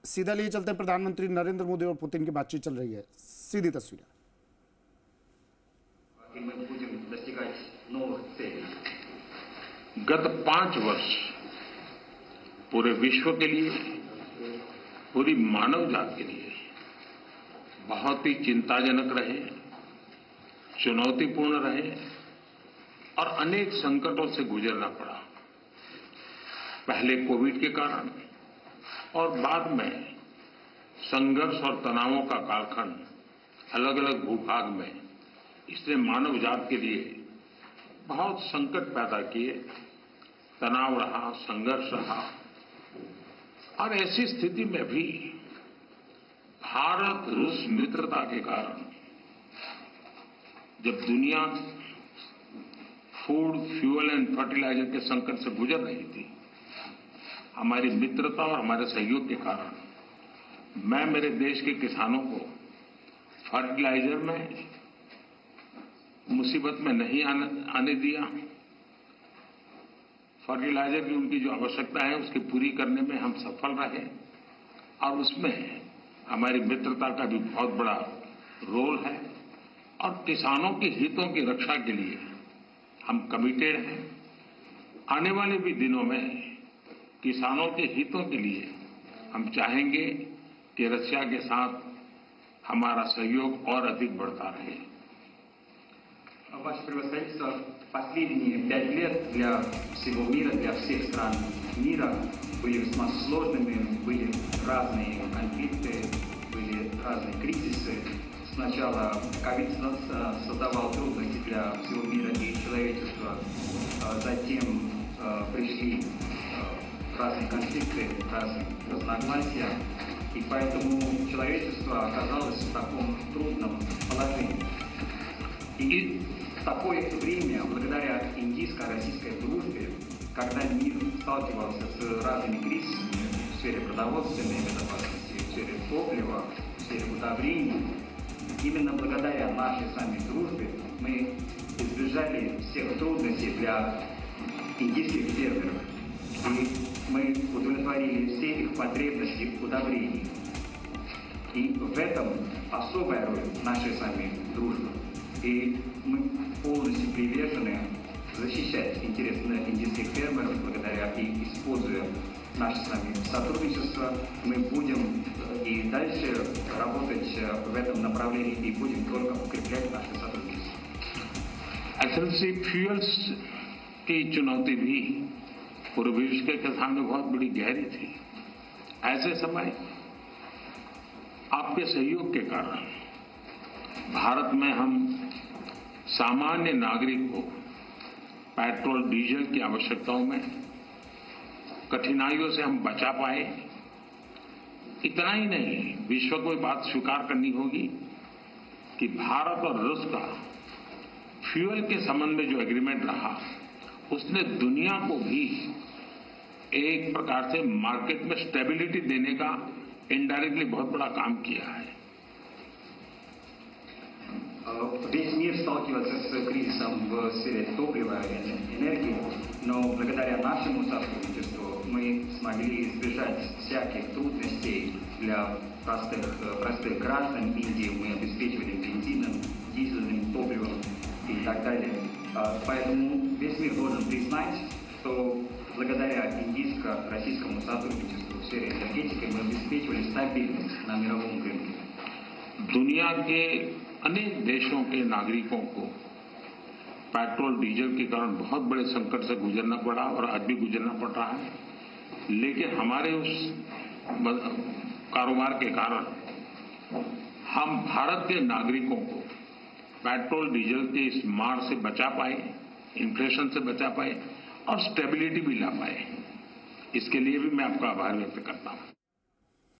सीधा लिए चलते हैं, प्रधानमंत्री नरेंद्र मोदी और पुतिन की बातचीत चल रही है, सीधी तस्वीर। गत 5 वर्ष पूरे विश्व के लिए, पूरी मानव जात के लिए बहुत ही चिंताजनक रहे, चुनौतीपूर्ण रहे और अनेक संकटों से गुजरना पड़ा। पहले कोविड के कारण और बाद में संघर्ष और तनावों का कालखंड अलग अलग भूभाग में, इसने मानव जात के लिए बहुत संकट पैदा किए, तनाव रहा, संघर्ष रहा। और ऐसी स्थिति में भी भारत रूस मित्रता के कारण जब दुनिया फूड, फ्यूल एंड फर्टिलाइजर के संकट से गुजर रही थी, हमारी मित्रता और हमारे सहयोग के कारण मैं मेरे देश के किसानों को फर्टिलाइजर में मुसीबत में नहीं आने दिया। फर्टिलाइजर की उनकी जो आवश्यकता है उसकी पूरी करने में हम सफल रहे और उसमें हमारी मित्रता का भी बहुत बड़ा रोल है और किसानों के हितों की रक्षा के लिए हम कमिटेड हैं। आने वाले भी दिनों में किसानों के हितों के लिए हम चाहेंगे कि रशिया के साथ हमारा सहयोग और अधिक बढ़ता रहे। Ваше превосходительство, последние 5 лет для всего мира, для всех стран мира были весьма сложными, были разные конфликты, были разные кризисы. Сначала ковид создавал трудности для всего мира и человечества, затем пришли разные конфликты, разные разногласия, и поэтому человечество оказалось в таком трудном положении. И в такое время, благодаря индийско-российской дружбе, когда мир сталкивался с разными кризисами в сфере продовольственной безопасности, в сфере топлива, в сфере удобрений, именно благодаря нашей с вами дружбе мы избежали всех трудностей для индийских фермеров. И мы удовлетворили все их потребности в удобрении. И в этом особая роль нашей с вами дружбы. И мы полностью привержены защищать интересы индийских фермеров, благодаря и используя наше с вами сотрудничество, мы будем и дальше работать в этом направлении и будем только укреплять наше сотрудничество. एक्सेलेंसी, फ्यूल्स की चुनौती भी पूरे विश्व के सामने बहुत बड़ी गहरी थी। ऐसे समय आपके सहयोग के कारण भारत में हम सामान्य नागरिक को पेट्रोल, डीजल की आवश्यकताओं में कठिनाइयों से हम बचा पाए। इतना ही नहीं, विश्व को ये बात स्वीकार करनी होगी कि भारत और रूस का फ्यूल के संबंध में जो एग्रीमेंट रहा, उसने दुनिया को भी एक प्रकार से मार्केट में स्टेबिलिटी देने का इनडायरेक्टली बहुत बड़ा काम किया है। Весь мир сталкивается с кризисом в сфере топлива и энергии, но благодаря нашему сотрудничеству мы смогли избежать всяких трудностей для простых граждан Индии. Мы обеспечивали бензином, дизельным топливом и так далее. Поэтому весь мир должен признать, что благодаря индийско-российскому сотрудничеству в сфере энергетики мы обеспечивали стабильность на мировом рынке. दुनिया के अनेक देशों के नागरिकों को पेट्रोल, डीजल के कारण बहुत बड़े संकट से गुजरना पड़ा और आज भी गुजरना पड़ रहा है, लेकिन हमारे उस कारोबार के कारण हम भारत के नागरिकों को पेट्रोल, डीजल के इस मार से बचा पाए, इन्फ्लेशन से बचा पाए और स्टेबिलिटी भी ला पाए। इसके लिए भी मैं आपका आभार व्यक्त करता हूं।